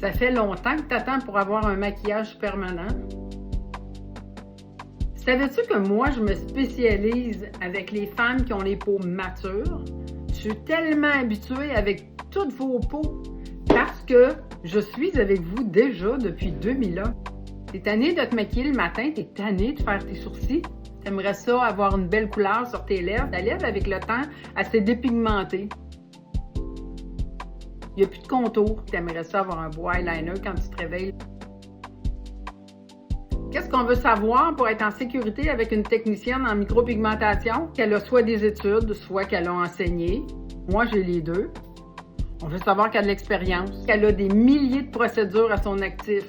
Ça fait longtemps que tu attends pour avoir un maquillage permanent? Savais-tu que moi, je me spécialise avec les femmes qui ont les peaux matures? Je suis tellement habituée avec toutes vos peaux parce que je suis avec vous déjà depuis 2001. T'es tanné de te maquiller le matin, t'es tanné de faire tes sourcils. T'aimerais ça avoir une belle couleur sur tes lèvres. Ta lèvre, avec le temps, elle s'est dépigmentée. Il n'y a plus de contour. T'aimerais ça avoir un beau eyeliner quand tu te réveilles. Qu'est-ce qu'on veut savoir pour être en sécurité avec une technicienne en micropigmentation? Qu'elle a soit des études, soit qu'elle a enseigné. Moi, j'ai les deux. On veut savoir qu'elle a de l'expérience, qu'elle a des milliers de procédures à son actif.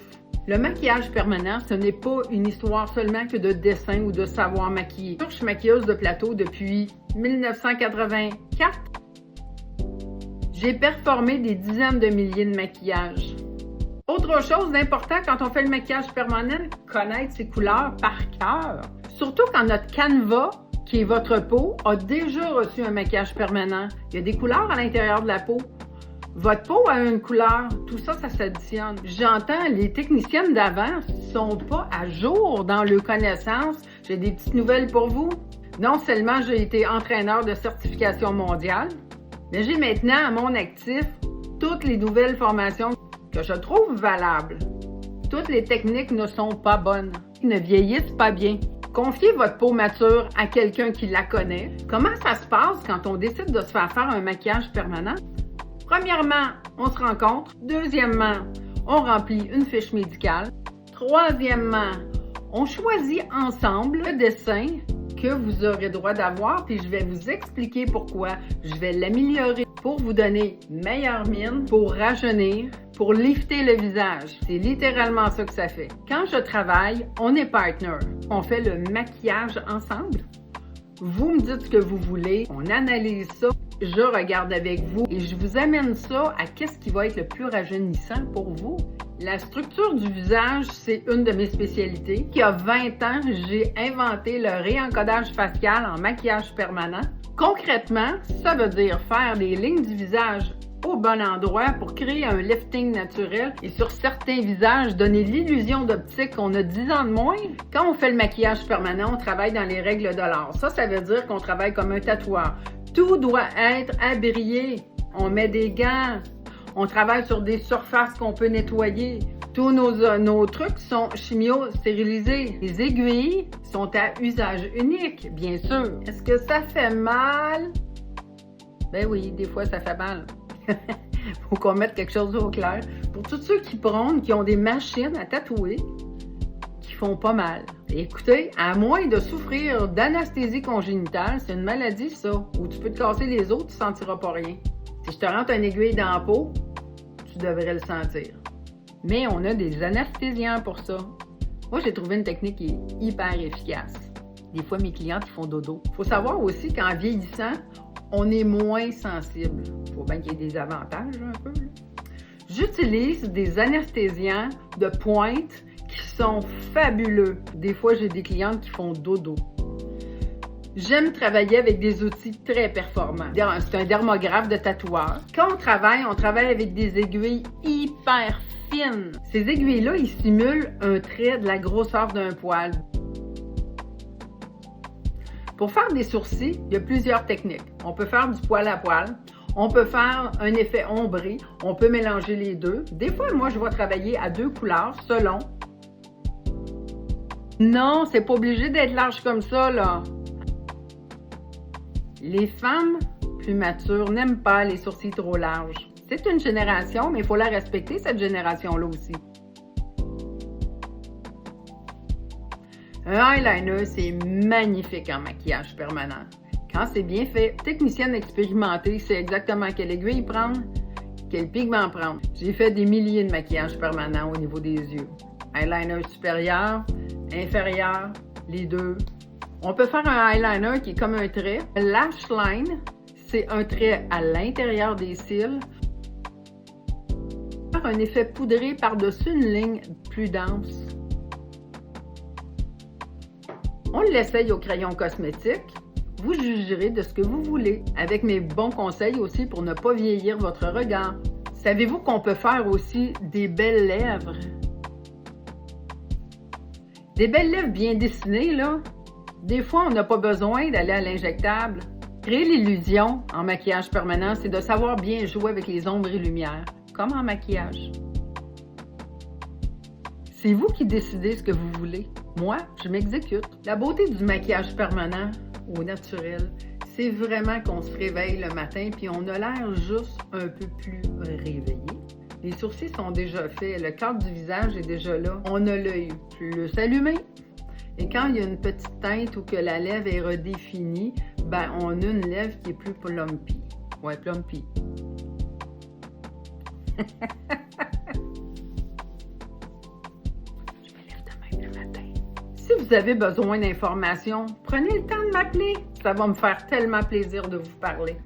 Le maquillage permanent, ce n'est pas une histoire seulement que de dessin ou de savoir maquiller. Je suis maquilleuse de plateau depuis 1984. J'ai performé des dizaines de milliers de maquillages. Autre chose d'important quand on fait le maquillage permanent, connaître ses couleurs par cœur. Surtout quand notre canevas, qui est votre peau, a déjà reçu un maquillage permanent. Il y a des couleurs à l'intérieur de la peau. Votre peau a une couleur, tout ça, ça s'additionne. J'entends, les techniciennes d'avant sont pas à jour dans leurs connaissances. J'ai des petites nouvelles pour vous. Non seulement j'ai été entraîneur de certification mondiale, mais j'ai maintenant à mon actif toutes les nouvelles formations que je trouve valables. Toutes les techniques ne sont pas bonnes, ne vieillissent pas bien. Confiez votre peau mature à quelqu'un qui la connaît. Comment ça se passe quand on décide de se faire un maquillage permanent? Premièrement, on se rencontre. Deuxièmement, on remplit une fiche médicale. Troisièmement, on choisit ensemble le dessin que vous aurez droit d'avoir, puis je vais vous expliquer pourquoi. Je vais l'améliorer pour vous donner meilleure mine, pour rajeunir, pour lifter le visage. C'est littéralement ça que ça fait. Quand je travaille, on est partner. On fait le maquillage ensemble. Vous me dites ce que vous voulez, on analyse ça, je regarde avec vous et je vous amène ça à qu'est-ce qui va être le plus rajeunissant pour vous. La structure du visage, c'est une de mes spécialités. Il y a 20 ans, j'ai inventé le réencodage facial en maquillage permanent. Concrètement, ça veut dire faire des lignes du visage au bon endroit pour créer un lifting naturel et sur certains visages, donner l'illusion d'optique qu'on a 10 ans de moins. Quand on fait le maquillage permanent, on travaille dans les règles de l'art. Ça veut dire qu'on travaille comme un tatoueur. Tout doit être à briller. On met des gants. On travaille sur des surfaces qu'on peut nettoyer. Tous nos trucs sont chimio-stérilisés. Les aiguilles sont à usage unique, bien sûr. Est-ce que ça fait mal? Ben oui, des fois ça fait mal. Faut qu'on mette quelque chose au clair. Pour tous ceux qui prônent, qui ont des machines à tatouer, qui font pas mal. Écoutez, à moins de souffrir d'anesthésie congénitale, c'est une maladie ça, où tu peux te casser les os, tu ne sentiras pas rien. Si je te rentre une aiguille dans la peau, tu devrais le sentir. Mais on a des anesthésiants pour ça. Moi, j'ai trouvé une technique qui est hyper efficace. Des fois, mes clientes, ils font dodo. Il faut savoir aussi qu'en vieillissant, on est moins sensible. Il faut bien qu'il y ait des avantages un peu. J'utilise des anesthésiants de pointe qui sont fabuleux. Des fois, j'ai des clientes qui font dodo. J'aime travailler avec des outils très performants. C'est un dermographe de tatoueur. Quand on travaille avec des aiguilles hyper fines. Ces aiguilles-là, ils simulent un trait de la grosseur d'un poil. Pour faire des sourcils, il y a plusieurs techniques. On peut faire du poil à poil. On peut faire un effet ombré. On peut mélanger les deux. Des fois, moi, je vais travailler à 2 couleurs selon. Non, c'est pas obligé d'être large comme ça, là. Les femmes plus matures n'aiment pas les sourcils trop larges. C'est une génération, mais il faut la respecter, cette génération-là aussi. Un eyeliner, c'est magnifique en maquillage permanent. Quand c'est bien fait, technicienne expérimentée sait exactement quelle aiguille prendre, quel pigment prendre. J'ai fait des milliers de maquillages permanents au niveau des yeux. Eyeliner supérieur, inférieur, les deux. On peut faire un eyeliner qui est comme un trait. Lash line, c'est un trait à l'intérieur des cils. Faire un effet poudré par-dessus une ligne plus dense. On l'essaye au crayon cosmétique. Vous jugerez de ce que vous voulez, avec mes bons conseils aussi pour ne pas vieillir votre regard. Savez-vous qu'on peut faire aussi des belles lèvres? Des belles lèvres bien dessinées, là. Des fois, on n'a pas besoin d'aller à l'injectable. Créer l'illusion en maquillage permanent, c'est de savoir bien jouer avec les ombres et lumières, comme en maquillage. C'est vous qui décidez ce que vous voulez. Moi, je m'exécute. La beauté du maquillage permanent au naturel, c'est vraiment qu'on se réveille le matin puis on a l'air juste un peu plus réveillé. Les sourcils sont déjà faits, le cadre du visage est déjà là. On a l'œil plus allumé. Et quand il y a une petite teinte ou que la lèvre est redéfinie, ben on a une lèvre qui est plus plumpy. Ouais, plumpy. Si vous avez besoin d'informations, prenez le temps de m'appeler. Ça va me faire tellement plaisir de vous parler.